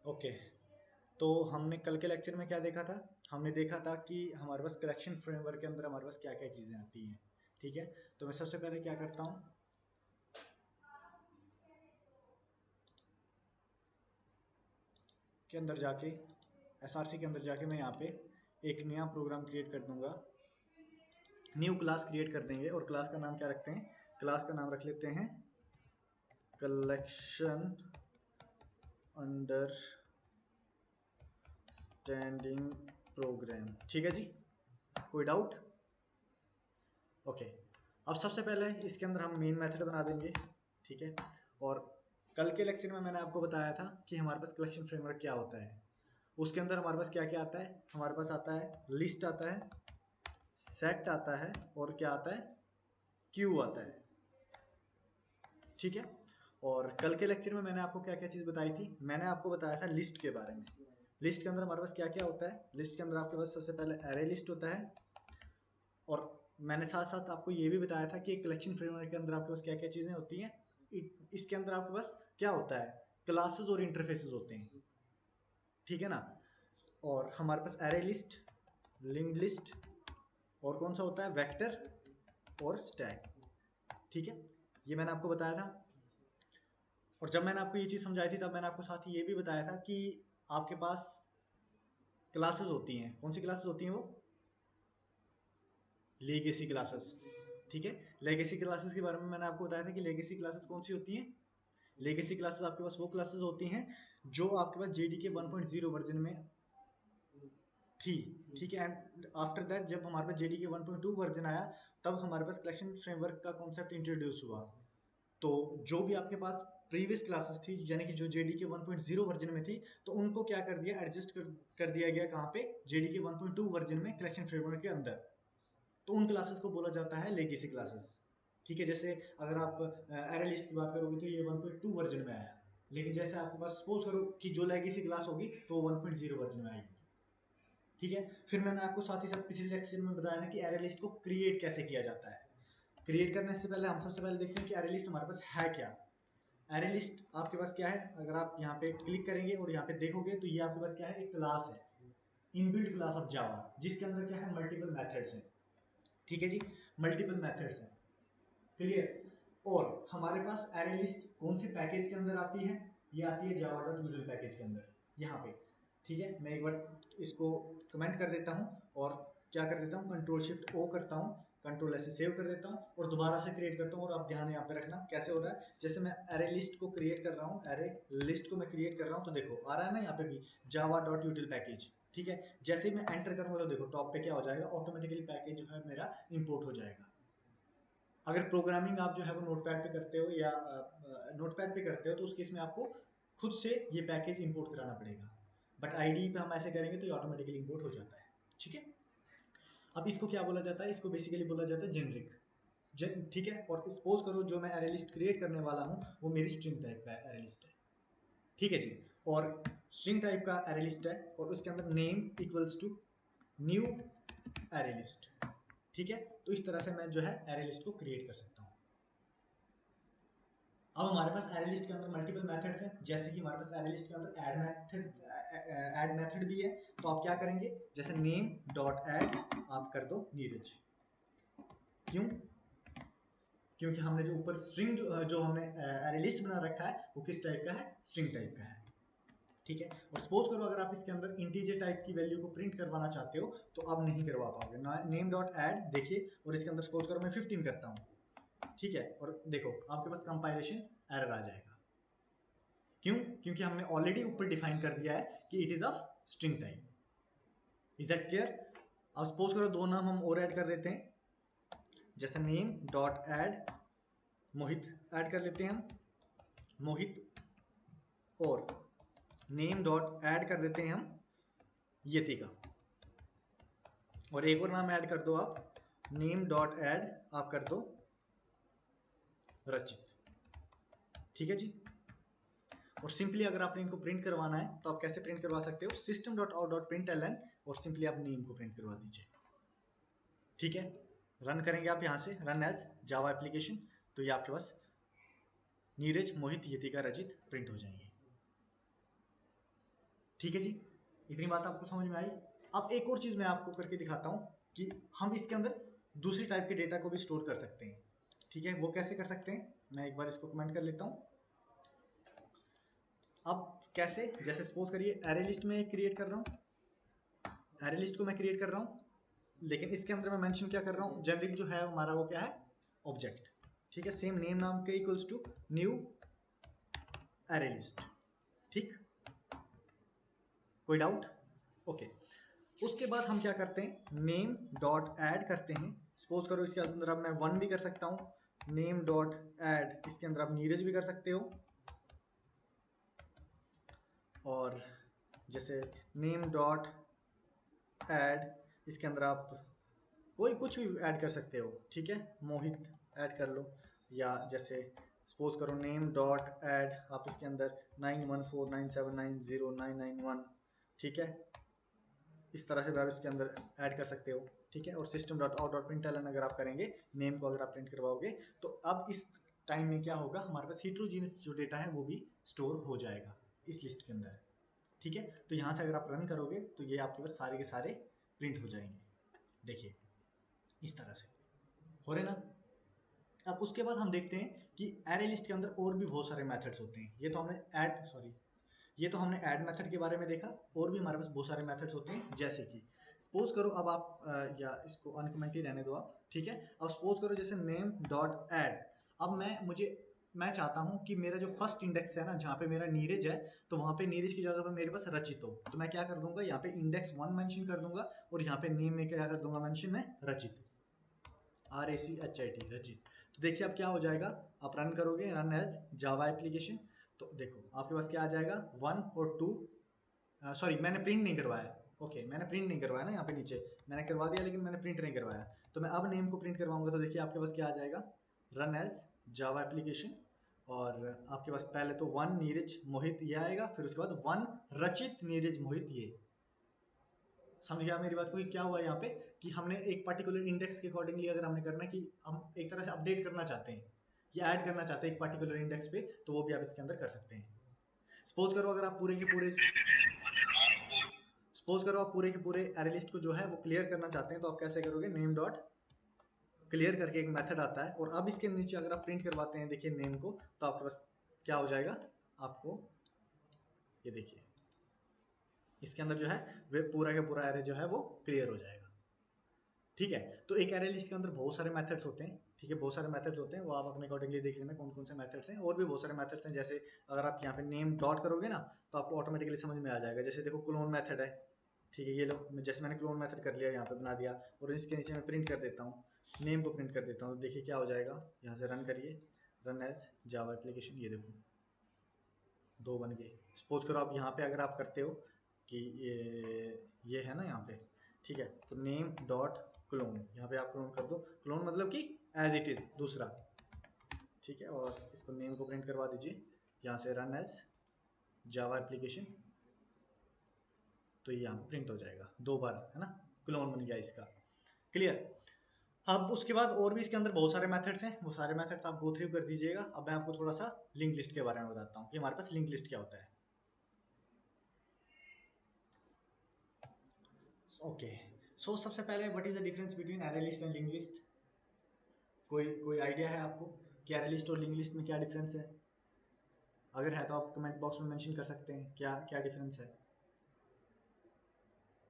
Okay. तो हमने कल के लेक्चर में क्या देखा था? हमने देखा था कि हमारे पास कलेक्शन फ्रेमवर्क के अंदर हमारे पास क्या क्या चीज़ें आती हैं। ठीक है, तो मैं सबसे पहले क्या करता हूँ के अंदर जाके, एसआरसी के अंदर जाके मैं यहाँ पे एक नया प्रोग्राम क्रिएट कर दूंगा। न्यू क्लास क्रिएट कर देंगे और क्लास का नाम क्या रखते हैं? क्लास का नाम रख लेते हैं कलेक्शन अंडर स्टैंडिंग प्रोग्राम। ठीक है जी, कोई डाउट? ओके। अब सबसे पहले इसके अंदर हम मेन मेथड बना देंगे। ठीक है, और कल के लेक्चर में मैंने आपको बताया था कि हमारे पास कलेक्शन फ्रेमवर्क क्या होता है। उसके अंदर हमारे पास क्या क्या आता है? हमारे पास आता है लिस्ट, आता है सेट, आता है और क्या आता है? क्यू आता है। ठीक है, और कल के लेक्चर में मैंने आपको क्या क्या चीज़ बताई थी? मैंने आपको बताया था लिस्ट के बारे में। लिस्ट के अंदर हमारे पास क्या क्या होता है? लिस्ट के अंदर आपके पास सबसे पहले एरे लिस्ट होता है, और मैंने साथ साथ आपको ये भी बताया था कि कलेक्शन फ्रेमवर्क के अंदर आपके पास क्या क्या चीज़ें होती हैं। इसके अंदर आपके पास क्या होता है? क्लासेस और इंटरफेसेस होते हैं। ठीक है ना? और हमारे पास एरे लिस्ट, लिंक्ड लिस्ट, और कौन सा होता है? वेक्टर और स्टैक। ठीक है, ये मैंने आपको बताया था। और जब मैंने आपको ये चीज़ समझाई थी तब मैंने आपको साथ ही ये भी बताया था कि आपके पास क्लासेस होती हैं। कौन सी क्लासेस होती हैं वो? Legacy classes. ठीक है, लेगेसी क्लासेस के बारे में मैंने आपको बताया था कि लेगेसी क्लासेस कौन सी होती हैं। लेगेसी क्लासेस आपके पास वो क्लासेस होती हैं जो आपके पास जेडीके 1.0 वर्जन में थी। ठीक है, एंड आफ्टर दैट जब हमारे पास जेडीके 1.2 वर्जन आया तब हमारे पास कलेक्शन फ्रेमवर्क का कॉन्सेप्ट इंट्रोड्यूस हुआ। तो जो भी आपके पास प्रीवियस क्लासेस थी, यानी कि जो जेडीके 1.0 वर्जन में थी, तो उनको क्या कर दिया? एडजस्ट कर दिया गया कहाँ पे? जेडीके 1.2 वर्जन में कलेक्शन फ्रेमवर्क के अंदर। तो उन क्लासेस को बोला जाता है लेगेसी क्लासेस। ठीक है, जैसे अगर आप एरे लिस्ट की बात करोगे तो ये 1.2 वर्जन में आया, लेकिन जैसे आपके पास सपोज करो कि जो लेगेसी क्लास होगी तो वो 1.0 वर्जन में आएगी। ठीक है, फिर मैंने आपको साथ ही साथ पिछले लेक्चर में बताया था कि एरे लिस्ट को क्रिएट कैसे किया जाता है। क्रिएट करने से पहले हम सबसे पहले देखते हैं कि एरे लिस्ट हमारे पास है क्या। एरे लिस्ट आपके पास क्या है? अगर आप यहाँ पे क्लिक करेंगे और यहाँ पे देखोगे तो ये आपके पास क्या है? एक क्लास है, इनबिल्ट क्लास ऑफ जावा, जिसके अंदर क्या है? मल्टीपल मेथड्स हैं। ठीक है जी, मल्टीपल मेथड्स हैं। क्लियर? और हमारे पास एरे लिस्ट कौन से पैकेज के अंदर आती है? ये आती है जावा डॉट यूडल पैकेज के अंदर, यहाँ पे। ठीक है, मैं एक बार इसको कमेंट कर देता हूँ और क्या कर देता हूँ? कंट्रोल शिफ्ट ओ करता हूँ, कंट्रोल ऐसे सेव कर देता हूँ और दोबारा से क्रिएट करता हूँ। और आप ध्यान यहाँ पे रखना कैसे हो रहा है। जैसे मैं एरे लिस्ट को क्रिएट कर रहा हूँ, एरे लिस्ट को मैं क्रिएट कर रहा हूँ, तो देखो आ रहा है ना यहाँ पे भी जावा डॉट यूटिल पैकेज। ठीक है, जैसे ही मैं एंटर करूँगा तो देखो टॉप पे क्या हो जाएगा? ऑटोमेटिकली पैकेज जो है मेरा इंपोर्ट हो जाएगा। अगर प्रोग्रामिंग आप जो है वो नोटपैड पे करते हो या नोटपैड पे करते हो तो उस केस में आपको खुद से ये पैकेज इंपोर्ट कराना पड़ेगा। बट आईडी पे हम ऐसे करेंगे तो ये ऑटोमेटिकली इंपोर्ट हो जाता है। ठीक है, अब इसको क्या बोला जाता है? इसको बेसिकली बोला जाता है जेनरिक। ठीक है, और सपोज करो जो मैं एरे लिस्ट क्रिएट करने वाला हूँ वो मेरी स्ट्रिंग टाइप का एरे लिस्ट है। ठीक है जी, और स्ट्रिंग टाइप का एरे लिस्ट है और उसके अंदर name equals to new array list. ठीक है, तो इस तरह से मैं जो है एरे लिस्ट को क्रिएट कर सकता हूँ। अब हमारे पास एरे लिस्ट के अंदर मल्टीपल मेथड्स हैं, जैसे कि हमारे पास एरे लिस्ट के अंदर ऐड मेथड भी है। तो आप क्या करेंगे? जैसे नेम डॉट ऐड आप कर दो नीरज। क्यों? क्योंकि हमने जो ऊपर स्ट्रिंग जो हमने एरे लिस्ट बना रखा है वो किस टाइप का है? स्ट्रिंग टाइप का है। ठीक है, और सपोज करो अगर आप इसके अंदर इंटीजर टाइप की वैल्यू को प्रिंट करवाना चाहते हो तो आप नहीं करवा पाओगे। नेम डॉट ऐड देखिए, और इसके अंदर सपोज करो मैं 15 करता हूँ। ठीक है, और देखो आपके पास कंपाइलेशन एरर आ जाएगा। क्यों? क्योंकि हमने ऑलरेडी ऊपर डिफाइन कर दिया है कि it is of string type. Is that clear? अब सपोज करो दो नाम हम और ऐड कर देते हैं, जैसे नेम डॉट ऐड मोहित ऐड कर लेते हैं हम, मोहित, और नेम डॉट ऐड कर देते हैं हम यतिका, और एक और नाम ऐड कर दो आप, नेम डॉट ऐड आप कर दो रचित। ठीक है जी, और सिंपली अगर आपने इनको प्रिंट करवाना है तो आप कैसे प्रिंट करवा सकते हो? System dot out dot print L N, और सिंपली आप नेम को प्रिंट करवा दीजिए। ठीक है, रन करेंगे आप यहाँ से रन एज जावा एप्लीकेशन, तो ये आपके पास नीरज मोहित यतिका रजित प्रिंट हो जाएंगे। ठीक है जी, इतनी बात आपको समझ में आई। अब एक और चीज़ मैं आपको करके दिखाता हूँ कि हम इसके अंदर दूसरी टाइप के डेटा को भी स्टोर कर सकते हैं। ठीक है, वो कैसे कर सकते हैं, मैं एक बार इसको कमेंट कर लेता हूँ। अब कैसे, जैसे सपोज करिए एरे लिस्ट में क्रिएट कर रहा हूँ, एरे लिस्ट को मैं क्रिएट कर रहा हूँ, लेकिन इसके अंदर मैं मेंशन क्या कर रहा हूँ, जेनरिक जो है हमारा वो क्या है, ऑब्जेक्ट। ठीक है, सेम नेम नाम के equals to new array list. ठीक, कोई डाउट? ओके। उसके बाद हम क्या करते हैं, नेम डॉट ऐड करते हैं। सपोज करो इसके अंदर अब मैं 1 भी कर सकता हूँ, नेम डॉट ऐड, इसके अंदर आप नीरज भी कर सकते हो, और जैसे नेम डॉट ऐड, इसके अंदर आप कोई कुछ भी ऐड कर सकते हो। ठीक है, मोहित ऐड कर लो, या जैसे सपोज करो नेम डॉट ऐड, आप इसके अंदर 9149790991, ठीक है, इस तरह से भी आप इसके अंदर ऐड कर सकते हो। ठीक है, और system dot out dot println अगर आप करेंगे, नेम को अगर आप प्रिंट करवाओगे, तो अब इस टाइम में क्या होगा, हमारे पास हीट्रोजीनियस जो डेटा है वो भी स्टोर हो जाएगा इस लिस्ट के अंदर। ठीक है, तो यहाँ से अगर आप रन करोगे तो ये आपके पास सारे के सारे प्रिंट हो जाएंगे। देखिए इस तरह से हो रहे ना। अब उसके बाद हम देखते हैं कि एरे लिस्ट के अंदर और भी बहुत सारे मेथड्स होते हैं। ये तो हमने ऐड मेथड के बारे में देखा, और भी हमारे पास बहुत सारे मेथड्स होते हैं। जैसे कि सपोज करो अब आप या इसको अनकमेंट ही रहने दो आप। ठीक है, अब सपोज करो जैसे नेम डॉट ऐड, अब मैं चाहता हूं कि मेरा जो फर्स्ट इंडेक्स है ना, जहाँ पे मेरा नीरज है, तो वहाँ पे नीरज की जगह पे मेरे पास रचित हो, तो मैं क्या कर दूंगा, यहाँ पे इंडेक्स 1 मेंशन कर दूंगा, और यहाँ पे नेम में क्या कर दूंगा मेंशन में, रचित, RACHIT, रचित। तो देखिए अब क्या हो जाएगा, आप रन करोगे, रन एज जावा एप्लीकेशन, तो देखो आपके पास क्या आ जाएगा, 1 और 2, सॉरी मैंने प्रिंट नहीं करवाया, ओके मैंने प्रिंट नहीं करवाया ना, यहाँ पे नीचे मैंने करवा दिया लेकिन मैंने प्रिंट नहीं करवाया। तो मैं अब नेम को प्रिंट करवाऊंगा, तो देखिए आपके पास क्या आ जाएगा, रन एज जावा एप्लीकेशन, और आपके पास पहले तो 1 नीरज मोहित ये आएगा, फिर उसके बाद 1 रचित नीरज मोहित ये। समझ गया मेरी बात को, कि क्या हुआ यहाँ पे, कि हमने एक पर्टिकुलर इंडेक्स के अकॉर्डिंगली अगर हमने करना है, कि हम एक तरह से अपडेट करना चाहते हैं या ऐड करना चाहते हैं एक पर्टिकुलर इंडेक्स पे, तो वो भी आप इसके अंदर कर सकते हैं। सपोज करो अगर आप पूरे के पूरे एरे लिस्ट को जो है वो क्लियर करना चाहते हैं, तो आप कैसे करोगे, नेम डॉट क्लियर करके एक मेथड आता है, और अब इसके नीचे अगर आप प्रिंट करवाते हैं देखिए नेम को, तो आपके पास क्या हो जाएगा, आपको ये देखिए इसके अंदर जो है वे पूरा का पूरा एरे जो है वो क्लियर हो जाएगा। ठीक है, तो एक एरे लिस्ट के अंदर बहुत सारे मेथड्स होते हैं। ठीक है, बहुत सारे मेथड्स होते हैं, वो आप अपने अकॉर्डिंगली देख लेना कौन कौन से मेथड्स हैं। और भी बहुत सारे मेथड्स हैं, जैसे अगर आप यहाँ पे नेम डॉट करोगे ना, तो आपको ऑटोमेटिकली समझ में आ जाएगा। जैसे देखो क्लोन मेथड है, ठीक है, ये लो, जैसे मैंने क्लोन मेथड कर लिया, यहाँ पे बना दिया, और इसके नीचे मैं प्रिंट कर देता हूँ, नेम को प्रिंट कर देता हूँ, देखिए क्या हो जाएगा, यहाँ से रन करिए, रन एज जावा एप्लीकेशन, ये देखो 2 बन गए। सपोज करो आप यहाँ पे अगर आप करते हो कि ये है ना यहाँ पे, ठीक है, तो नेम डॉट क्लोन, यहाँ पे आप क्लोन कर दो, क्लोन मतलब कि एज इट इज़ दूसरा। ठीक है, और इसको नेम को प्रिंट करवा दीजिए, यहाँ से रन एज जावा एप्लीकेशन, तो ये यहाँ प्रिंट हो जाएगा 2 बार, है ना, क्लोन बन गया इसका। क्लियर? अब उसके बाद और भी इसके अंदर बहुत सारे मेथड्स हैं, वो सारे मेथड्स आप गो थ्रू कर दीजिएगा। अब मैं आपको थोड़ा सा लिंक लिस्ट के बारे में बताता हूँ कि हमारे पास लिंक लिस्ट क्या होता है। ओके, सो सबसे पहले what is the difference between array list and link list? कोई आइडिया है आपको कि एरे लिस्ट और लिंक लिस्ट में क्या डिफरेंस है? अगर है तो आप कमेंट बॉक्स में मेंशन कर सकते हैं क्या क्या डिफरेंस है,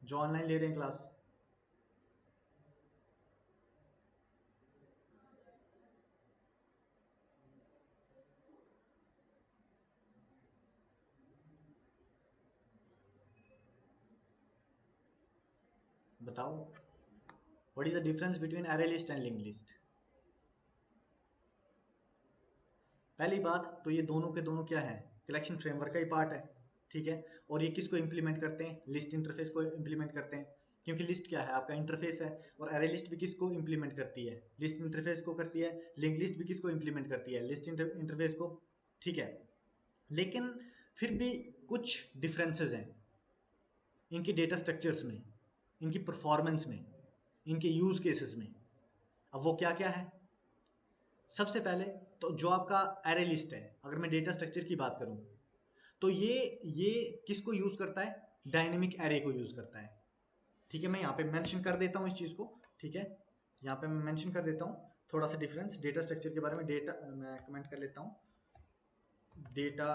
जो ऑनलाइन ले रहे हैं क्लास। बताओ, what is the difference between array list and link list? पहली बात तो ये दोनों के दोनों क्या है, कलेक्शन फ्रेमवर्क का ही पार्ट है। ठीक है, और ये किसको इंप्लीमेंट करते हैं, लिस्ट इंटरफेस को इंप्लीमेंट करते हैं, क्योंकि लिस्ट क्या है, आपका इंटरफेस है। और एरे लिस्ट भी किसको इंप्लीमेंट करती है, लिस्ट इंटरफेस को करती है। लिंक लिस्ट भी किसको इंप्लीमेंट करती है, लिस्ट इंटरफेस को। ठीक है, लेकिन फिर भी कुछ डिफरेंसेस हैं इनके डेटा स्ट्रक्चर्स में, इनकी परफॉर्मेंस में, इनके यूज केसेस में। अब वो क्या क्या है, सबसे पहले तो जो आपका एरे लिस्ट है, अगर मैं डेटा स्ट्रक्चर की बात करूं, तो ये किसको यूज करता है? डायनेमिक एरे को यूज करता है। ठीक है, मैं यहाँ पे मेंशन कर देता हूँ इस चीज को। ठीक है, यहाँ पे मैं मेंशन कर देता हूँ थोड़ा सा डिफरेंस डेटा स्ट्रक्चर के बारे में। डेटा मैं कमेंट कर लेता हूँ, डेटा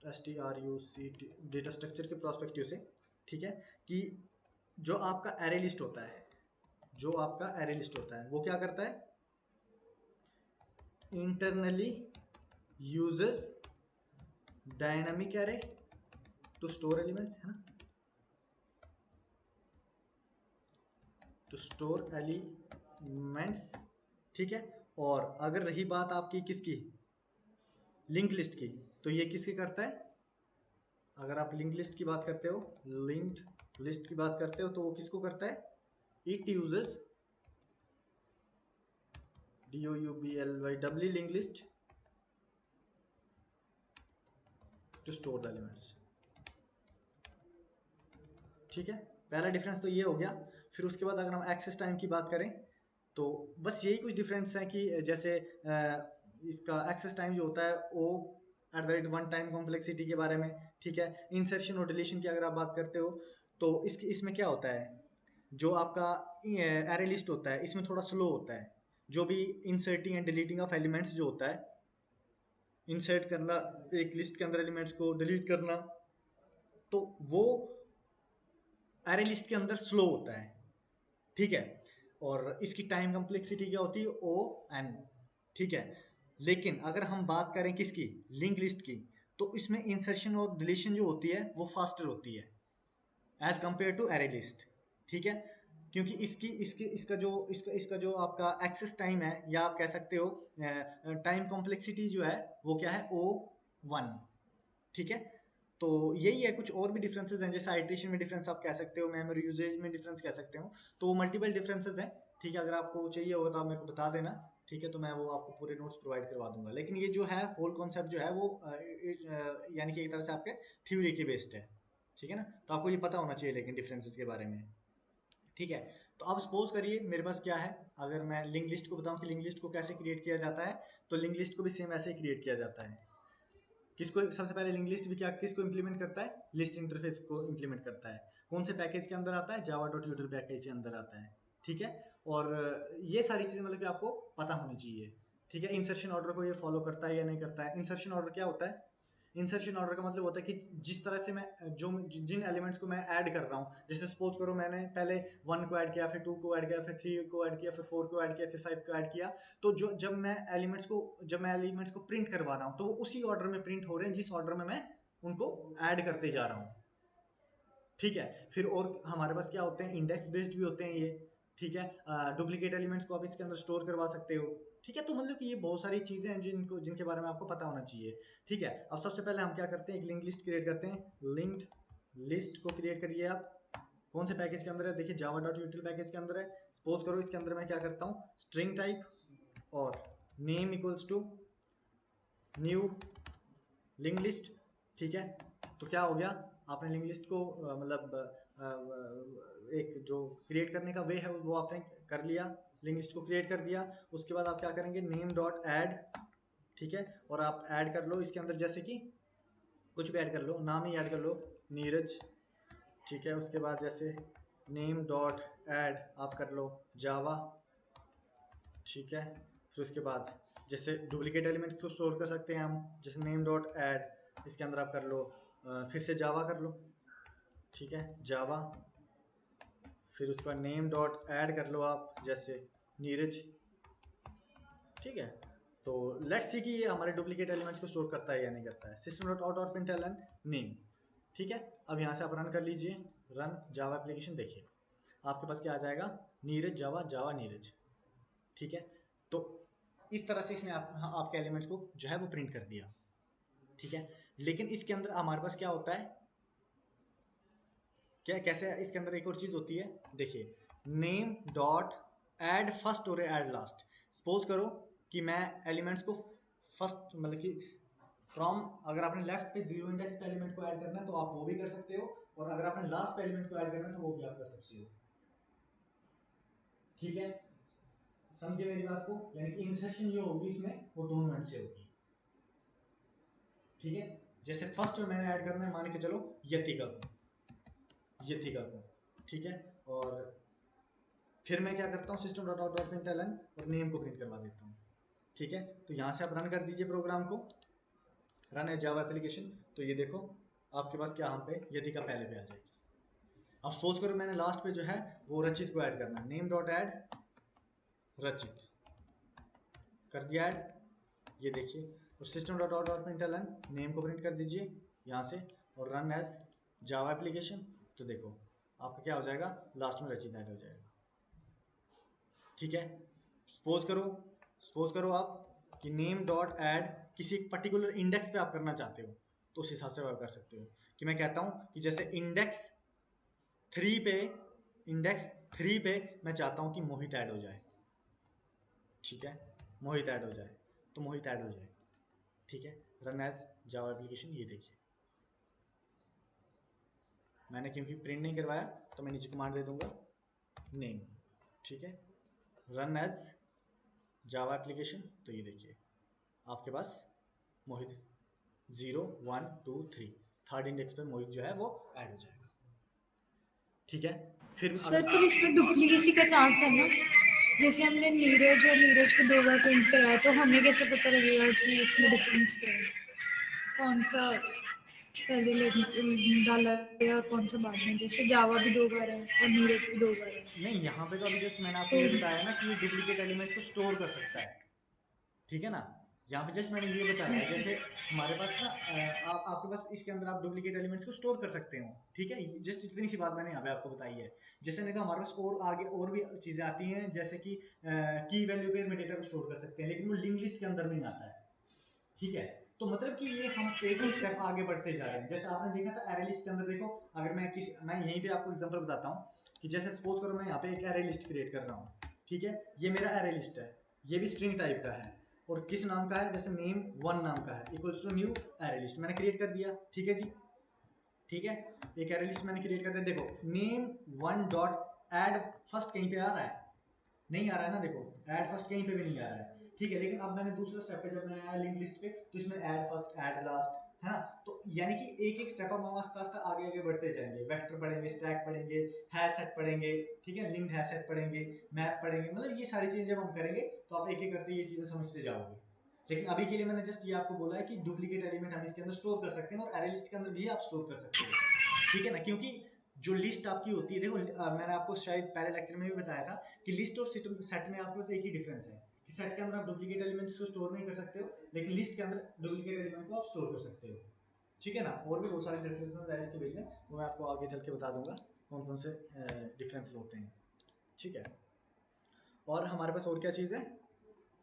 STRUCT डेटा स्ट्रक्चर के प्रोस्पेक्टिव से। ठीक है, कि जो आपका एरे लिस्ट होता है, जो आपका एरे लिस्ट होता है वो क्या करता है? Internally uses dynamic array to store elements, है ना, टू स्टोर एलिमेंट्स। ठीक है, और अगर रही बात आपकी किसकी? लिंक लिस्ट की, तो ये किसकी करता है? अगर आप लिंक लिस्ट की बात करते हो, लिंक्ड लिस्ट की बात करते हो, तो वो किसको करता है? It uses DOUBLY link list to store the elements. ठीक है, पहला डिफरेंस तो ये हो गया। फिर उसके बाद अगर हम एक्सेस टाइम की बात करें, तो बस यही कुछ डिफरेंस है कि जैसे इसका एक्सेस टाइम जो होता है वो @1 टाइम कॉम्प्लेक्सिटी के बारे में। ठीक है, इंसर्शन और डिलीशन की अगर आप बात करते हो, तो इसमें क्या होता है? जो आपका एरे लिस्ट होता है इसमें थोड़ा स्लो होता है। जो भी inserting and deleting of elements जो होता है, इंसर्ट करना एक लिस्ट के अंदर एलिमेंट्स को, डिलीट करना, तो वो एरे लिस्ट के अंदर स्लो होता है। ठीक है, और इसकी टाइम कम्प्लेक्सिटी क्या होती है? O(n). ठीक है, लेकिन अगर हम बात करें किसकी? लिंक लिस्ट की, तो इसमें इंसर्शन और डिलीशन जो होती है वो फास्टर होती है as compared to array list. ठीक है, क्योंकि इसकी इसकी इसका जो आपका एक्सेस टाइम है, या आप कह सकते हो टाइम कॉम्प्लेक्सिटी जो है वो क्या है? O(1). ठीक है, तो यही है। कुछ और भी डिफरेंसेस हैं, जैसे आइट्रेशन में डिफरेंस आप कह सकते हो, मेमोरी यूजेज में डिफरेंस कह सकते हो, तो वो मल्टीपल डिफरेंसेस हैं। ठीक है, अगर आपको चाहिए होगा तो आप मेरे को बता देना। ठीक है, तो मैं वो आपको पूरे नोट्स प्रोवाइड करवा दूंगा। लेकिन ये जो है होल कॉन्सेप्ट जो है वो यानी कि एक तरह से आपके थ्योरी के बेस्ड है। ठीक है ना, तो आपको ये पता होना चाहिए लेकिन डिफरेंसेस के बारे में। ठीक है, तो अब सपोज करिए मेरे पास क्या है, अगर मैं लिंक लिस्ट को बताऊं कि लिंक लिस्ट को कैसे क्रिएट किया जाता है, तो लिंक लिस्ट को भी सेम ऐसे ही क्रिएट किया जाता है। किसको? सबसे पहले लिंक लिस्ट भी क्या किसको इंप्लीमेंट करता है? लिस्ट इंटरफेस को इंप्लीमेंट करता है। कौन से पैकेज के अंदर आता है? java.util पैकेज के अंदर आता है। ठीक है, और ये सारी चीजें मतलब कि आपको पता होनी चाहिए। ठीक है, इंसर्शन ऑर्डर को ये फॉलो करता है या नहीं करता है? इंसर्शन ऑर्डर क्या होता है? इंसर्शन ऑर्डर का मतलब होता है कि जिस तरह से मैं जिन एलिमेंट्स को मैं ऐड कर रहा हूँ, जैसे सपोज करो मैंने पहले 1 को ऐड किया, फिर 2 को ऐड किया, फिर 3 को ऐड किया, फिर 4 को ऐड किया, फिर 5 को ऐड किया, तो जब मैं एलिमेंट्स को प्रिंट करवा रहा हूँ, तो वो उसी ऑर्डर में प्रिंट हो रहे हैं जिस ऑर्डर में मैं उनको ऐड करते जा रहा हूँ। ठीक है, फिर और हमारे पास क्या होते हैं? इंडेक्स बेस्ड भी होते हैं ये। ठीक है, डुप्लीकेट एलिमेंट्स को आप इसके अंदर स्टोर करवा सकते हो। ठीक है, तो मतलब कि ये बहुत सारी चीजें हैं जिनके बारे में आपको पता होना चाहिए। ठीक है, अब सबसे पहले हम क्या करते हैं? एक लिंक लिस्ट क्रिएट करते हैं। लिंक्ड लिस्ट को क्रिएट करिए आप। कौन से पैकेज के अंदर है? देखिए java.util पैकेज के अंदर है। सपोज करो इसके अंदर मैं क्या करता हूँ? स्ट्रिंग टाइप और name equals to new link list. ठीक है, तो क्या हो गया? आपने लिंक लिस्ट को एक जो क्रिएट करने का वे है वो आपने कर लिया, लिंक लिस्ट को क्रिएट कर दिया। उसके बाद आप क्या करेंगे? Name dot add. ठीक है, और आप ऐड कर लो इसके अंदर, जैसे कि कुछ भी ऐड कर लो, नाम ही ऐड कर लो, नीरज। ठीक है, उसके बाद जैसे नेम डॉट ऐड आप कर लो जावा। ठीक है, फिर उसके बाद जैसे डुप्लीकेट एलिमेंट्स को स्टोर कर सकते हैं हम, जैसे नेम डॉट ऐड इसके अंदर आप कर लो फिर से जावा कर लो। ठीक है, जावा, फिर उसके बाद नेम डॉट ऐड कर लो आप जैसे नीरज। ठीक है, तो लेट्स सी कि ये हमारे डुप्लीकेट एलिमेंट्स को स्टोर करता है या नहीं करता है। सिस्टम डॉट आउट और प्रिंटलन नेम। ठीक है, अब यहाँ से आप रन कर लीजिए, रन जावा एप्लीकेशन। देखिए आपके पास क्या आ जाएगा? नीरज जावा, जावा नीरज। ठीक है, तो इस तरह से इसने आपके एलिमेंट्स को जो है वो प्रिंट कर दिया। ठीक है, लेकिन इसके अंदर हमारे पास क्या होता है? क्या कैसे इसके अंदर एक और चीज होती है, देखिए नेम डॉट ऐड फर्स्ट और ऐड लास्ट। सपोज करो कि मैं एलिमेंट्स को फर्स्ट मतलब कि फ्रॉम, अगर आपने लेफ्ट पे जीरो इंडेक्स पे एलिमेंट को ऐड करना है तो आप वो भी कर सकते हो, और अगर आपने लास्ट पे एलिमेंट को ऐड करना है तो वो भी आप कर सकते हो। ठीक है, समझे मेरी बात को? यानी कि इंसर्शन जो होगी इसमें वो दोनों एंड से होगी। ठीक है, जैसे फर्स्ट में मैंने ऐड करना है, मान के चलो यतिका को, यतिका को, ठीक है। और फिर मैं क्या करता हूँ, system dot out dot println और नेम को प्रिंट करवा देता हूँ, ठीक है। तो यहाँ से आप रन कर दीजिए प्रोग्राम को, रन है जावा एप्लीकेशन। तो ये देखो आपके पास क्या, यहाँ पे यतिका पहले पे आ जाएगी। अब सपोज करो मैंने लास्ट पे जो है वो रचित को ऐड करना है, नेम डॉट ऐड रचित, कर दिया ऐड, ये देखिए। और system dot out dot println name को प्रिंट कर दीजिए यहाँ से, और रन एज जावा एप्लीकेशन। तो देखो आपका क्या हो जाएगा, लास्ट में रचित ऐड हो जाएगा, ठीक है। सपोज करो आप कि नेम डॉट ऐड किसी एक पर्टिकुलर इंडेक्स पे आप करना चाहते हो, तो उस हिसाब से आप कर सकते हो। कि मैं कहता हूँ कि जैसे इंडेक्स 3 पे मैं चाहता हूँ कि मोहित ऐड हो जाए, ठीक है, मोहित ऐड हो जाए, तो मोहित ऐड हो जाए, ठीक है। रन एज जावा एप्लीकेशन, ये देखिए मैंने क्योंकि प्रिंट नहीं करवाया तो मैं नीचे कमांड दे दूंगा नेम, ठीक है। रन एज जावा एप्लीकेशन, तो ये देखिए आपके पास मोहित 0 1 2 3 थर्ड इंडेक्स पे मोहित जो है वो ऐड हो जाएगा, ठीक है। फिर सर अगर तो इसमें डुप्लीकेसी का चांस है ना, जैसे हमने नीरज और नीरज को 2 बार प्रिंट कराया, तो हमें कैसे पता लगेगा कि इसमें डिफरेंस क्या है, कौन सा पहले डाला गया और कौन सा बाद में, जैसे जावा भी 2 बार है और नीरज भी 2 बार है। नहीं, यहाँ पे तो अभी जस्ट मैंने आपको तो ये बताया ना कि ये डुप्लीकेट एलिमेंट्स को स्टोर कर सकता है, ठीक है ना। यहाँ पे जस्ट मैंने ये बताया है, जैसे हमारे पास ना आपके पास इसके अंदर आप डुप्लीकेट एलिमेंट्स को स्टोर कर सकते हो, ठीक है। जस्ट इतनी सी बात मैंने यहाँ पे आपको बताई है। जैसे नहीं तो हमारे पास और आगे और भी चीजें आती हैं, जैसे कि की वैल्यू पे डेटा को स्टोर कर सकते हैं, लेकिन वो लिंक लिस्ट के अंदर नहीं आता है, ठीक है। तो मतलब कि ये हम एक एक स्टेप आगे बढ़ते जा रहे हैं। जैसे आपने देखा था एरे लिस्ट के अंदर, देखो अगर मैं यहीं पे आपको एग्जांपल बताता हूँ कि जैसे सपोज करो मैं यहाँ पे एक एरे लिस्ट क्रिएट कर रहा हूँ, ठीक है। ये मेरा एरे लिस्ट है, ये भी स्ट्रिंग टाइप का है, और किस नाम का है, जैसे नेम 1 नाम का है, equals to new array list मैंने क्रिएट कर दिया, ठीक है जी, ठीक है। एक एरे लिस्ट मैंने क्रिएट कर दिया, देखो नेम 1 डॉट ऐड फर्स्ट कहीं पे आ रहा है, नहीं आ रहा है ना, देखो ऐड फर्स्ट कहीं पे भी नहीं आ रहा है, ठीक है। लेकिन अब मैंने दूसरा स्टेप पे जब मैं आया लिंक लिस्ट पे, तो इसमें ऐड फर्स्ट ऐड लास्ट है ना। तो यानी कि एक एक स्टेप हम आस्ते आस्ते आगे आगे बढ़ते जाएंगे, वेक्टर पढ़ेंगे, स्टैक पढ़ेंगे, हैश सेट पढ़ेंगे, ठीक है, लिंक्ड हैश सेट पढ़ेंगे, मैप पढ़ेंगे, मतलब ये सारी चीजें जब हम करेंगे तो आप एक एक करते ये चीजें समझते जाओगे। लेकिन अभी के लिए मैंने जस्ट ये आपको बोला है कि डुप्लीकेट एलिमेंट हम इसके अंदर स्टोर कर सकते हैं, और एरे लिस्ट के अंदर भी आप स्टोर कर सकते हो, ठीक है ना। क्योंकि जो लिस्ट आपकी होती है, देखो मैंने आपको शायद पहले लेक्चर में भी बताया था कि लिस्ट और सेट में आपके पास एक ही डिफरेंस है कि सेट के अंदर आप डुप्लीकेट एलिमेंट्स को स्टोर नहीं कर सकते हो, लेकिन लिस्ट के अंदर डुप्लीकेट एलिमेंट को आप स्टोर कर सकते हो, ठीक है ना। और भी बहुत सारे डिफरेंसेस है इसके बीच में, वो मैं आपको आगे चल के बता दूंगा कौन कौन से डिफरेंस होते हैं, ठीक है। और हमारे पास और क्या चीज़ है,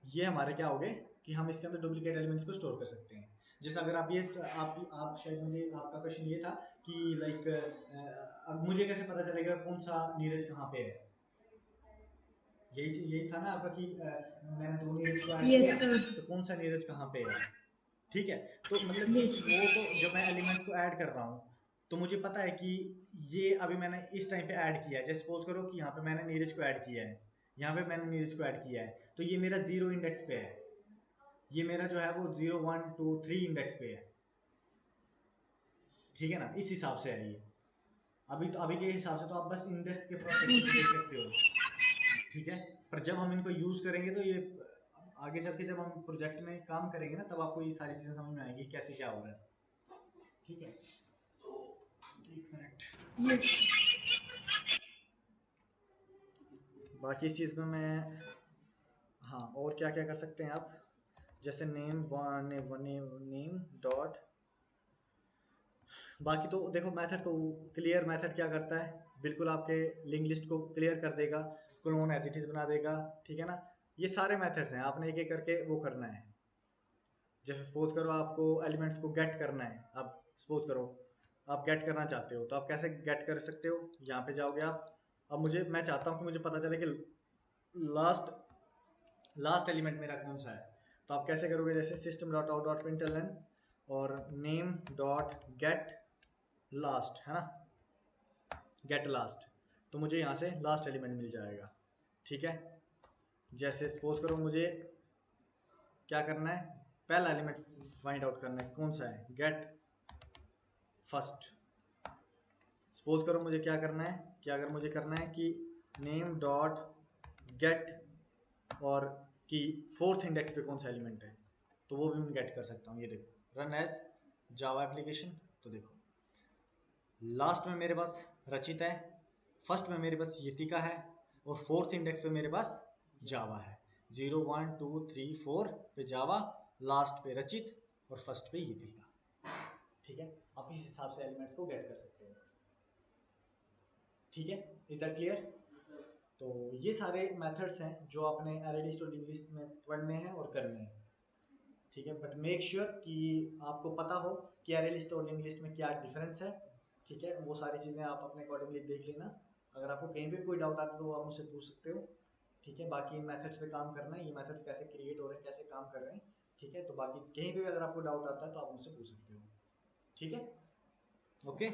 ये हमारे क्या हो गए कि हम इसके अंदर डुप्लीकेट एलिमेंट्स को स्टोर कर सकते हैं। जैसे अगर आप ये आप शायद, मुझे आपका क्वेश्चन ये था कि लाइक अब मुझे कैसे पता चलेगा कौन सा नीरज कहाँ पे है, यही था ना आपका कि मैंने 2 नीरज को ऐड यस किया, सर। तो कौन सा नीरज कहाँ पे है, ठीक है। तो मतलब कि यस वो सर। तो जब मैं एलिमेंट्स को ऐड कर रहा हूँ तो मुझे पता है कि ये अभी मैंने इस टाइम पे ऐड किया है। जैसे सपोज करो कि यहाँ पे मैंने नीरज को ऐड किया है, यहाँ पे मैंने नीरज को ऐड किया है, तो ये मेरा 0 इंडेक्स पे है, ये मेरा जो है वो 0 1 2 3 इंडेक्स पे है, ठीक है ना। इस हिसाब से है ये, अभी के हिसाब से तो आप बस इंडेक्स के प्रोस्पेक्टिव से देख सकते हो, ठीक है। पर जब हम इनको यूज करेंगे तो ये आगे चल के जब हम प्रोजेक्ट में काम करेंगे ना, तब आपको ये सारी चीजें समझ में आएगी कैसे क्या हो रहा है, ठीक है। तो 1 मिनट, यस। बाकी इस चीज़ में मैं, हाँ और क्या क्या कर सकते हैं आप, जैसे नेम नेम डॉट, बाकी तो देखो मेथड तो क्लियर मेथड क्या करता है, बिल्कुल आपके लिंक लिस्ट को क्लियर कर देगा, क्लोन एज इट इज बना देगा, ठीक है ना। ये सारे मेथड्स हैं, आपने एक एक करके वो करना है। जैसे सपोज करो आपको एलिमेंट्स को गेट करना है, अब सपोज करो आप गेट करना चाहते हो, तो आप कैसे गेट कर सकते हो, यहाँ पे जाओगे आप। अब मैं चाहता हूँ कि मुझे पता चले कि लास्ट लास्ट एलिमेंट मेरा कौन सा है, तो आप कैसे करोगे, जैसे system dot out dot println और नेम डॉट गेट लास्ट है ना, गेट लास्ट, तो मुझे यहाँ से लास्ट एलिमेंट मिल जाएगा, ठीक है। जैसे सपोज करो मुझे क्या करना है, पहला एलिमेंट फाइंड आउट करना है कौन सा है, गेट फर्स्ट। सपोज करो मुझे क्या करना है, कि अगर मुझे करना है कि नेम डॉट गेट और कि फोर्थ इंडेक्स पे कौन सा एलिमेंट है, तो वो भी मैं गेट कर सकता हूँ। ये देखो रन एज जावा एप्लीकेशन, तो देखो लास्ट में मेरे पास रचित है, फर्स्ट में मेरे पास यतिका है और फोर्थ इंडेक्स पे मेरे पास जावा है। 0 1 2 3 4 पे जावा, लास्ट पे रचित और फर्स्ट पे यतिका। ठीक है, आप इस हिसाब से एलिमेंट्स को गेट कर सकते हो। ठीक है, इज दैट क्लियर? तो ये सारे मेथड्स हैं जो आपने अरे लिस्ट और लिंक लिस्ट में पढ़ने हैं और करने हैं। ठीक है, बट मेक श्योर कि आपको पता हो कि अरे लिस्ट और लिंक लिस्ट में क्या डिफरेंस है। ठीक है, वो सारी चीज़ें आप अपने अकॉर्डिंगली देख लेना। अगर आपको कहीं पे कोई डाउट आता है तो आप मुझसे पूछ सकते हो। ठीक है, बाकी इन मेथड्स पे काम करना है, ये मेथड्स कैसे क्रिएट हो रहे हैं, कैसे काम कर रहे हैं। ठीक है, तो बाकी कहीं पे भी अगर आपको डाउट आता है तो आप मुझसे पूछ सकते हो। ठीक है, ओके।